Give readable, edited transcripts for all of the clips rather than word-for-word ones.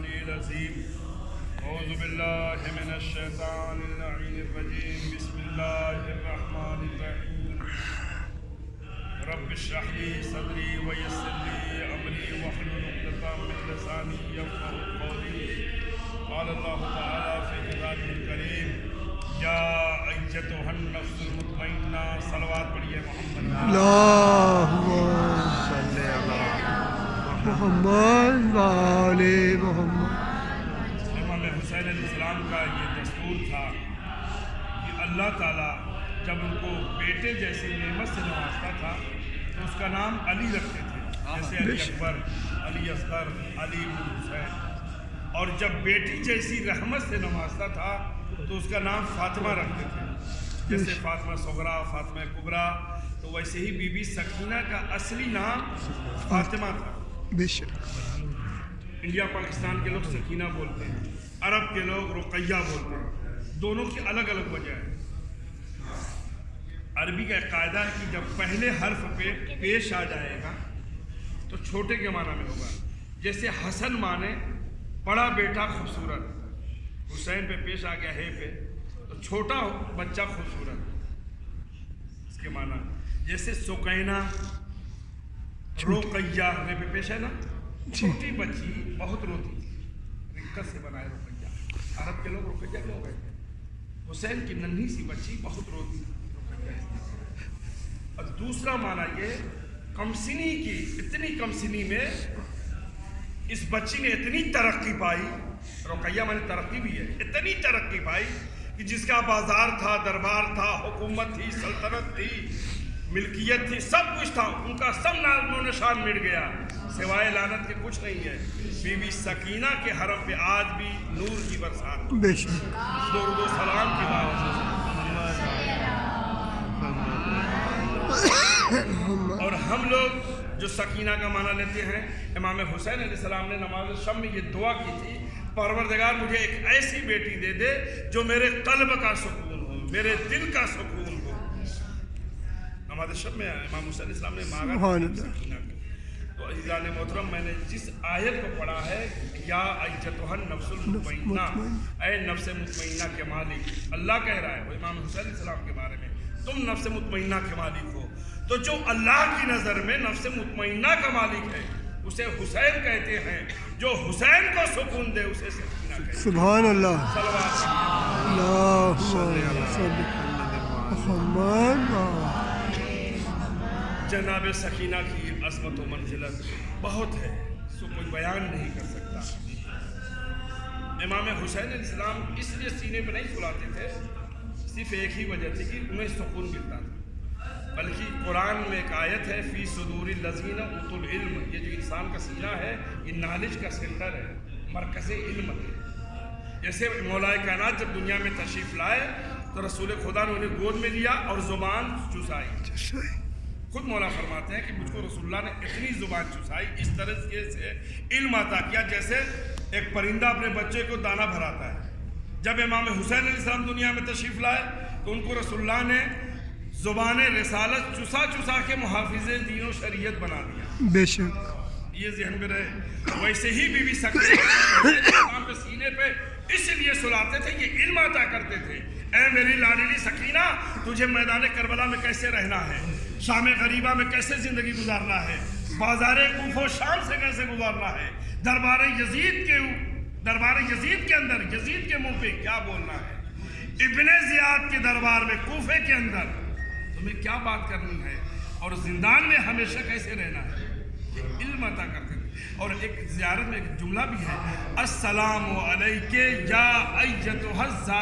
العلی العظیم اعوذ باللہ من الشیطان اللعین الرجیم بسم اللہ الرحمن الرحیم رب اشرح لی صدری ویسر لی امری واحلل عقدۃ من لسانی یفقهوا قولی قال اللہ تعالی فی کتابہ الکریم یا ایتھا النفس المطمئنہ صلوات پڑھیے محمد اللہم صلی علی محمد وآل محمد۔ امام حسین علیہ السلام کا یہ دستور تھا کہ اللہ تعالیٰ جب ان کو بیٹے جیسی نعمت سے نوازتا تھا تو اس کا نام علی رکھتے تھے، جیسے علی اکبر، علی اصغر، علی ابن حسین، اور جب بیٹی جیسی رحمت سے نوازتا تھا تو اس کا نام فاطمہ رکھتے تھے، جیسے فاطمہ صغریٰ، فاطمہ کبریٰ، تو ویسے ہی بی بی سکینہ کا اصلی نام فاطمہ تھا۔ بے شک انڈیا پاکستان کے لوگ سکینہ بولتے ہیں، عرب کے لوگ رقیہ بولتے ہیں، دونوں کی الگ الگ وجہ ہے۔ عربی کا ایک قاعدہ ہے کہ جب پہلے حرف پہ پیش آ جائے گا تو چھوٹے کے معنی میں ہوگا، جیسے حسن مانے بڑا بیٹا خوبصورت، حسین پہ پیش آ گیا ہے پہ تو چھوٹا بچہ خوبصورت، اس کے معنی جیسے سکینہ، رقیہ رے پہ پیش ہے نا، چھوٹی بچی بہت روتی تھی، رکت سے بنائے رقیہ، عرب کے لوگ رقیہ کیوں کہتے ہیں؟ حسین کی ننھی سی بچی بہت روتی تھی، رقیہ۔ اور دوسرا معنی یہ کم سنی کی، اتنی کم سنی میں اس بچی نے اتنی ترقی پائی، رقیہ میں نے ترقی بھی ہے، اتنی ترقی پائی کہ جس کا بازار تھا، دربار تھا، حکومت تھی، سلطنت تھی، ملکیت تھی، سب کچھ تھا، ان کا سب نام و نشان مٹ گیا، سوائے لعنت کے کچھ نہیں ہے۔ بی بی سکینہ کے حرم پہ آج بھی نور کی برسات، بے شک درود و سلام کی بات۔ اور ہم لوگ جو سکینہ کا معنی لیتے ہیں، امام حسین علیہ السلام نے نماز شب میں یہ دعا کی تھی، پروردگار مجھے ایک ایسی بیٹی دے دے جو میرے قلب کا سکون ہو، میرے دل کا سکون ہو۔ نماز شب میں امام حسین علیہ السلام نے مانگا سکینہ کا۔ تو عزیزان محترم، میں نے جس آیت کو پڑھا ہے، یا ایتھا النفس المطمئنہ، اے نفس مطمئنہ کے مالک، اللہ کہہ رہا ہے وہ امام حسین علیہ السلام کے بارے میں، تم نفس مطمئنہ کے مالک ہو۔ تو جو اللہ کی نظر میں نفس مطمئنہ کا مالک ہے اسے حسین کہتے ہیں، جو حسین کو سکون دے اسے سکینہ کہتے ہیں۔ سبحان اللہ، صلوات اللہم صلی محمد۔ جناب سکینہ کی عظمت و منزلت بہت ہے، سو کوئی بیان نہیں کر سکتا۔ امام حسین علیہ السلام اس لیے سینے پہ نہیں سلاتے تھے، صرف ایک ہی وجہ تھی کہ انہیں سکون ملتا تھا، بلکہ قرآن میں ایک آیت ہے، فی صدور الذین اوتوا العلم، یہ جو انسان کا سینہ ہے یہ نالج کا سینٹر ہے، مرکز علم ہے۔ جیسے مولا کائنات جب دنیا میں تشریف لائے تو رسول خدا نے انہیں گود میں لیا اور زبان چسائی۔ خود مولا فرماتے ہیں کہ مجھ کو رسول اللہ نے اتنی زبان چسائی، اس طرح سے علم عطا کیا جیسے ایک پرندہ اپنے بچے کو دانہ بھراتا ہے۔ جب امام حسین علیہ السلام دنیا میں تشریف لائے تو ان کو رسول اللہ نے زبان رسالت چسا چسا کے محافظ دین و شریعت بنا دیا۔ بے شک یہ ذہن میں رہے۔ ویسے ہی بی بی سکینہ کے سینے پہ اس لیے سلاتے تھے، یہ علم عطا کرتے تھے، اے میری لاڈلی سکینہ، تجھے میدان کربلا میں کیسے رہنا ہے، شام غریبہ میں کیسے زندگی گزارنا ہے، بازار کوفہ و شام سے کیسے گزارنا ہے، دربار یزید کے اندر یزید کے منہ پہ کیا بولنا ہے، ابن زیاد کے دربار میں کوفے کے اندر تمہیں کیا بات کرنی ہے، اور زندان میں ہمیشہ کیسے رہنا ہے، یہ علم عطا کرتے تھے۔ اور ایک زیارت میں ایک جملہ بھی ہے، السلام علیک یا ایتھا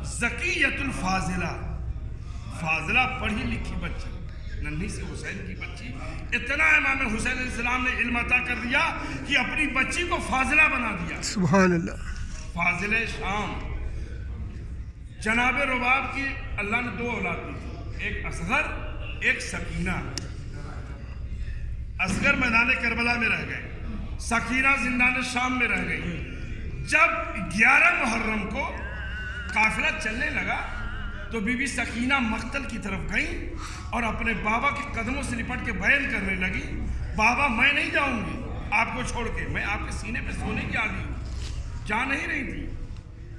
الزکیۃ الفاضلہ، فاضلہ پڑھی لکھی بچی، ننھی سے حسین کی بچی، اتنا امام حسین علیہ السلام نے علم عطا کر دیا کہ اپنی بچی کو فاضلہ بنا دیا۔ سبحان اللہ۔ فاضل شام، جناب رباب کی اللہ نے دو اولاد دی تھی، ایک اصغر ایک سکینہ۔ اصغر میدان کربلا میں رہ گئے، سکینہ زندان شام میں رہ گئی۔ جب 11 محرم کو قافلہ چلنے لگا تو بی بی سکینہ مقتل کی طرف گئیں اور اپنے بابا کے قدموں سے لپٹ کے بیان کرنے لگی، بابا میں نہیں جاؤں گی آپ کو چھوڑ کے، میں آپ کے سینے پہ سونے کی عادی ہوں، जा नहीं रही थी,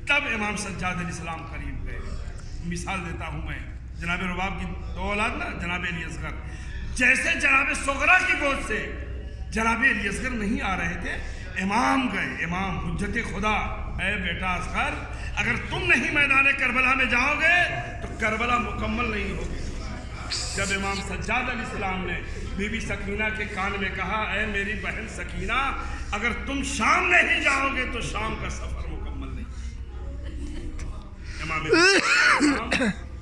तब इमाम सज्जाद अलैहिस्सलाम करीब गए। मिसाल देता हूँ मैं, जनाब रुबाब की 2 औलाद ना, जनाब अली असगर, जैसे जनाब सुगरा की गोद से जनाब अली असगर नहीं आ रहे थे, इमाम गए, इमाम हुज्जत खुदा, ऐ बेटा असगर, अगर तुम नहीं मैदान करबला में जाओगे तो करबला मुकम्मल नहीं होगी। जब इमाम सज्जाद अलैहिस्सलाम ने बीबी सकीना के कान में कहा, ऐ मेरी बहन सकीना, अगर तुम शाम नहीं जाओगे तो शाम का सफर मुकम्मल नहीं।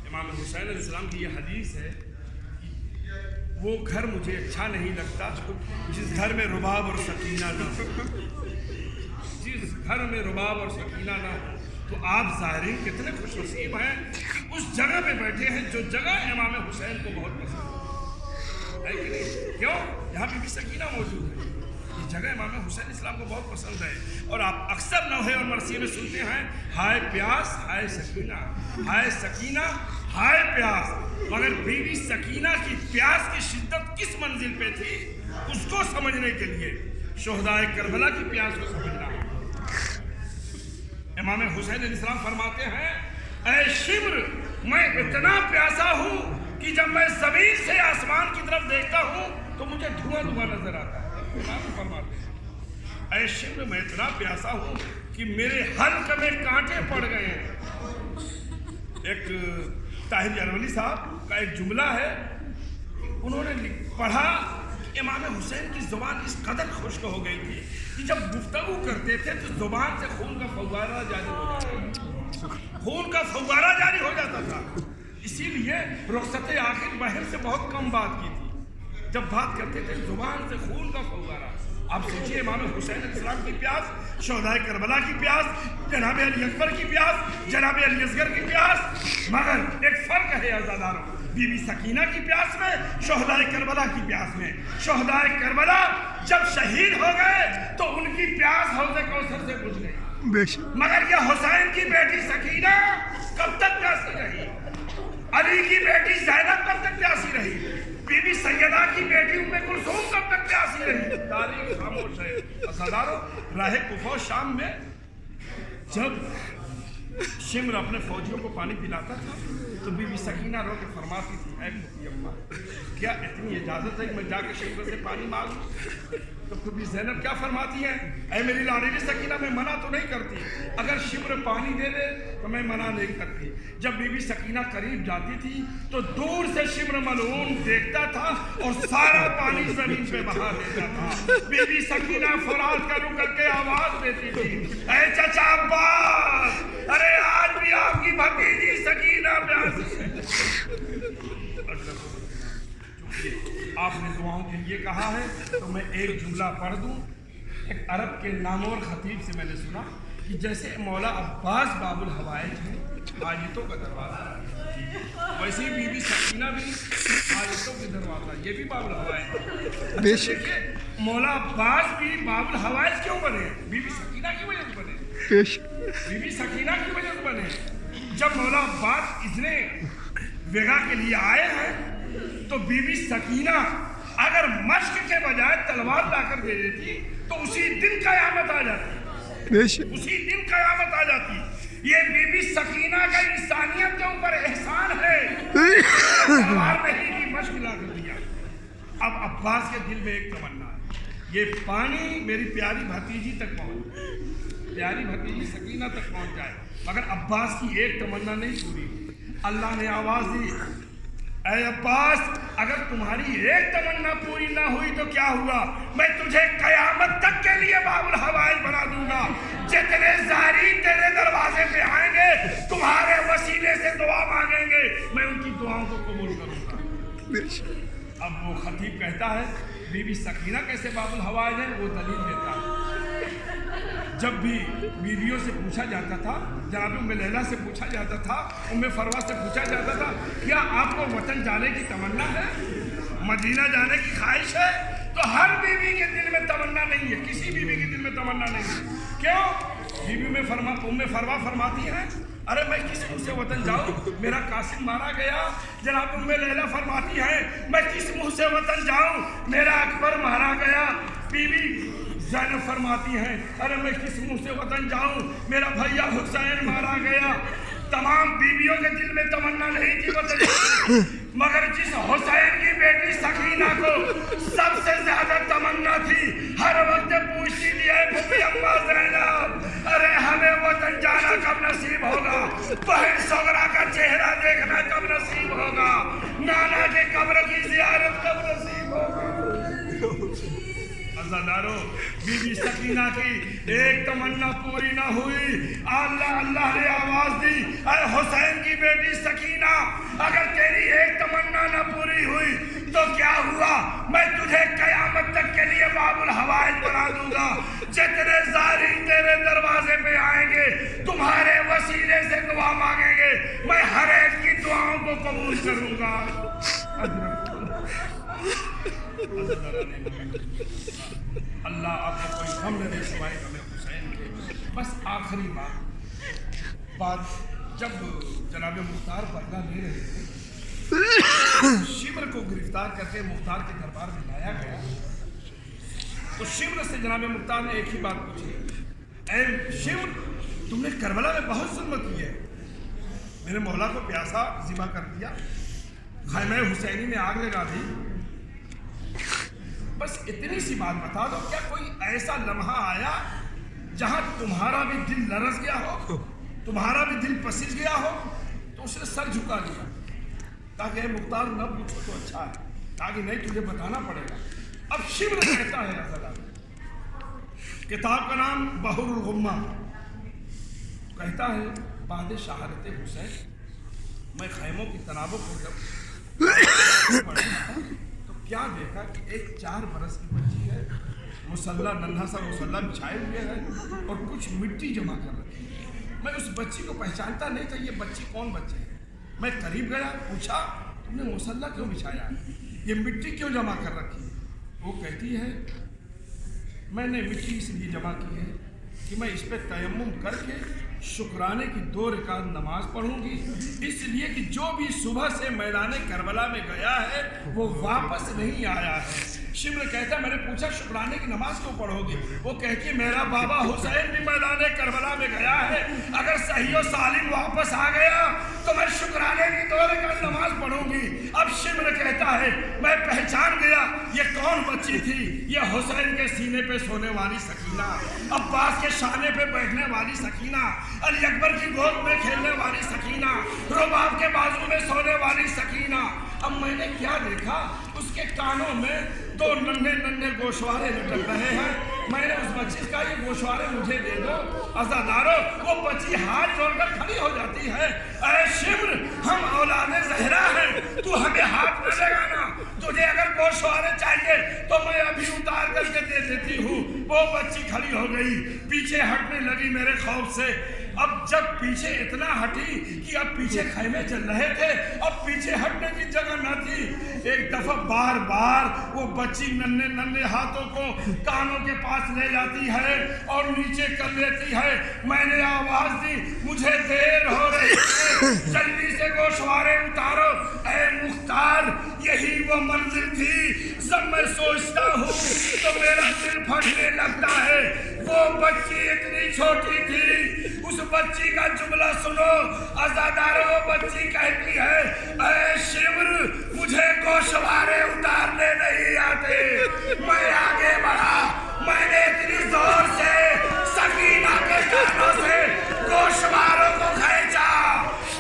इमाम हुसैन अलैहिस्सलाम की ये हदीस है, वो घर मुझे अच्छा नहीं लगता जिस घर में रुबाब और सकीना ना हो। जिस घर में रुबाब और सकीना ना हो, तो आप ज़ाहिरीन कितने खुशनसीब हैं कि उस जगह पे बैठे हैं जो जगह इमाम हुसैन को बहुत पसंद है कि नहीं? क्यों? यहाँ पे भी सकीना मौजूद है। ये जगह इमाम हुसैन इस्लाम को बहुत पसंद है। और आप अक्सर नौहे और मरसी में सुनते हैं, हाय प्यास हाय सकीना, हाय सकीना हाय प्यास। मगर बीवी सकीना की प्यास की शिद्दत किस मंजिल पे थी, उसको समझने के लिए शुहदाए करबला की प्यास को समझना है। इमाम हुसैन अलैहिस्सलाम फरमाते हैं, ऐ शिब्र, मैं इतना प्यासा हूँ कि जब मैं जमीन से आसमान की तरफ देखता हूँ तो मुझे धुआं धुआं नजर आता है। इमाम फरमाते हैं, ऐ शिब्र, मैं इतना प्यासा हूँ कि मेरे हल्क में कांटे पड़ गए हैं। एक ताहिर अरवली साहब का एक जुमला है, उन्होंने पढ़ा, इमाम हुसैन की जुबान इस कदर खुश्क हो गई थी कि जब गुफ्तगू करते थे तो जुबान से खून का फव्वारा जारी हो जाता था, खून का फव्वारा जारी हो जाता था। इसीलिए रुखसत आखिर बहन से बहुत कम बात की थी, जब बात करते थे जुबान से खून का फव्वारा। आप सोचिए, इमाम हुसैन अलैहिस्सलाम की प्यास, शुहदाए करबला की प्यास, जनाब अली अकबर की प्यास, जनाब अली असगर की प्यास। मगर एक फर्क है अज़ादारों, बीबी सकीना की प्यास में, शुहदाए करबला की प्यास में। शुहदाए करबला जब शहीद हो गए तो उनकी प्यास हौज़े कौसर से बुझ गई। मगर यह हुसैन की बेटी सकीना कब तक प्यासी रही, अली की बेटी ज़ैनब कब तक प्यासी रही, बीबी सैयदा की बेटी उम्मे कुलसूम कब तक प्यासी रही। तारीख खामोश है। अज़ादारों, राह कुफा शाम में जब शिम्र अपने फौजियों को पानी पिलाता था तो बीबी सकीना रो के फरमाती थी, ऐ मुफ्ती अम्मा, क्या इतनी इजाज़त है कि मैं जाके शिम्र से पानी मांगूं? तो बीबी ज़ैनब क्या फरमाती हैं, ऐ मेरी लाडली सकीना, मैं मना तो नहीं करती, अगर शिम्र पानी दे दे तो मैं मना नहीं करती। जब बीबी सकीना करीब जाती थी तो दूर से शिम्र मलऊन देखता था और सारा पानी जमीन पे बहा देता था। बीबी सकीना फराज का रुक करके आवाज देती थी, ऐ चचा अब्बास, अरे आज भी आपकी भतीजी सकीना प्यासी है। आपने दुआओं के लिए कहा है तो मैं एक जुमला पढ़ दूं। एक अरब के नामवर खतीब से मैंने सुना कि जैसे मौला अब्बास बाबुल हवाइज हैं, हाजितों का दरवाज़ा, वैसे ही बीबी सकीना भी हाजितों के दरवाज़ा, ये भी बाबुल हवाइज। देखिए, मौला अब्बास भी बाबुल हवाइज क्यों बने? बीबी सकीना की वजह से बने, बीबी सकीना की वजह से बने। जब मौला अब्बास इतने वेगा के लिए आए हैं तो बीबी सकीना अगर मश्क के बजाय तलवार लाकर दे देती तो उसी दिन कयामत आ जाती, उसी दिन कयामत आ जाती। ये बीबी सकीना का इंसानियत के ऊपर एहसान है, तलवार नहीं की मश्क लाकर दिया। अब अब्बास के दिल में एक तमन्ना है, ये पानी मेरी प्यारी भतीजी तक पहुंचे, प्यारी भतीजी सकीना तक पहुंच जाए। मगर अब्बास की एक तमन्ना नहीं पूरी। अल्लाह ने आवाज दी, ऐ अब्बास, अगर तुम्हारी एक तमन्ना पूरी ना हुई तो क्या हुआ, मैं तुझे कयामत तक के लिए बाबुल हवाइज बना दूंगा। जितने ज़ाहिरीन तेरे दरवाजे पे आएंगे, तुम्हारे वसीले से दुआ मांगेंगे, मैं उनकी दुआओं को कबूल करूंगा। अब वो खतीब कहता है, बीबी सकीना कैसे बाबुल हवाइज है, वो दलील देता है। जब भी बीवियों से पूछा जाता था, जनाब उम्मे लैला से पूछा जाता था, उम्मे फरवा से पूछा जाता था, क्या आपको वतन जाने की तमन्ना है, मदीना जाने की ख्वाहिश है? तो हर बीवी के दिल में तमन्ना नहीं है, किसी बीवी के दिल में तमन्ना नहीं है। क्यों? बीवी में उम्मे फरवा फरमाती हैं, अरे मैं किस मुँह से वतन जाऊँ, मेरा कासिम मारा गया। जनाब उम्मे लैला फरमाती हैं, मैं किस मुँह से वतन जाऊँ, मेरा अकबर मारा गया। बीवी ज़ैनब फरमाती हैं, अरे मैं किस मुंह से वतन जाऊं, मेरा भैया हुसैन मारा गया। तमाम बीवियों के दिल में तमन्ना नहीं थी वतन की, मगर जिस हुसैन की बेटी सकीना को सबसे ज्यादा तमन्ना थी, हर वक्त पूछती थी, है फूफी अम्मा ज़ैनब, अरे हमें वतन जाना कब नसीब होगा, बहन सगरा का चेहरा देखना कब नसीब होगा, नाना के कब्र की जियारत कब नसीब होगा। अज़ादारो, बीबी सकीना की एक तमन्ना पूरी ना हुई। अल्लाह ने आवाज दी, अरे हुसैन की बेटी सकीना, अगर तेरी एक तमन्ना ना पूरी हुई तो क्या हुआ, मैं तुझे कयामत तक के लिए बाबुल हवाइज बना दूंगा। जितने ज़ालिम तेरे दरवाजे पे आएंगे, तुम्हारे वसीले से दुआ मांगेंगे, मैं हर एक की दुआओं को कबूल करूंगा। अल्लाह आपको कोई गम न दे सिवाय हमें हुसैन के। बस आखिरी बात जब जनाब मुख्तार बदला ले रहे थे, शिमर को गिरफ्तार करके मुख्तार के दरबार में लाया गया, तो शिमर से जनाब मुख्तार ने एक ही बात पूछी, ऐ शिमर, तुमने करबला में बहुत जुल्म की है, मेरे मौला को प्यासा ज़िबा कर दिया, खैमे हुसैनी में आग लगा दी, बस इतनी सी बात बता दो, क्या कोई ऐसा लम्हा आया जहां तुम्हारा भी दिल लरस गया हो, तुम्हारा भी दिल पसीज गया हो? तो उसने सर झुका लिया, ताकि मुख्तार न पूछो तो अच्छा है, ताकि नहीं तुझे बताना पड़ेगा। अब शिमर कहता है, किताब का नाम बहरुल गुम्मा, कहता है बाद शहादत हुसैन मैं खैमों की तनाबों को जब तो क्या देखा कि एक 4 बरस की बच्ची है, मुसल्ला नन्हा सा मुसल्ला बिछाए हुए है और कुछ मिट्टी जमा कर रखी है। मैं उस बच्ची को पहचानता नहीं था, ये बच्ची कौन बच्ची है। मैं करीब गया, पूछा तुमने मुसल्ला क्यों बिछाया है, ये मिट्टी क्यों जमा कर रखी है? वो कहती है मैंने मिट्टी इसलिए जमा की है कि मैं इस पर तयम्मुम करके शुक्राने की 2 रकात नमाज पढ़ूंगी, इसलिए कि जो भी सुबह से मैदान करबला में गया है वो वापस नहीं आया है। शिमर कहता, मैंने पूछा शुक्राने की नमाज क्यों पढ़ोगी? वो कहती मेरा बाबा हुसैन भी मैदान करबला में गया है, अगर सही और सालिम वापस आ गया तो मैं शुक्राने की 2 रकात नमाज पढ़ूंगी। अब शिमर कहता है मैं पहचान गया ये कौन बच्ची थी, ये हुसैन के सीने पे सोने वाली सकीना, अब्बास के शाने पे बैठने वाली सकीना, अली अकबर की गोद में खेलने वाली सकीना, रुबाब के बाजू में सोने वाली सकीना। अब मैंने क्या देखा, उसके कानों में 2 नन्हे गोशवारे लटक रहे हैं। मैंने उस बच्ची का ये गोशवारे मुझे दे दो। अज़ादारो, वो बच्ची हाथ जोड़कर खड़ी हो जाती है, अरे शिमर, हम औलादे ज़हरा हैं, तू हमें हाथ न लगाना, तुझे अगर गोशवारे चाहिए तो मैं अभी उतार करके दे देती हूँ। वो बच्ची खड़ी हो गई, पीछे हटने लगी मेरे खौफ से। अब जब पीछे इतना हटी कि अब पीछे खैमे चल रहे थे, अब पीछे हटने की जगह न थी, एक दफा बार बार वो बच्ची नन्हे हाथों को कानों के पास ले जाती है और नीचे कर लेती है। मैंने आवाज दी, मुझे देर हो रही है, जल्दी से गोशवारे उतारो। ऐ मुख्तार, यही वो मंजिल थी, जब मैं सोचता हूँ तो मेरा दिल फटने लगता है। वो बच्ची इतनी छोटी थी, उस बच्ची का जुमला सुनो। अज़ादारो, वो बच्ची कहती है, ऐ शिमर, मुझे गोशवारे उतारने नहीं आते। मैं आगे बढ़ा, मैंने इतनी जोर से सकीना के कानों से गोशवारों को खींचा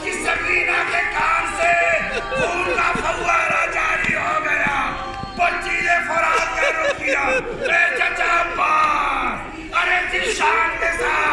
कि सकीना के कान से खून का फव्वारा जारी हो गया। बच्ची ने फरार कर रुक किया, अरे चचा अब्बास, अरे जिस शान के साथ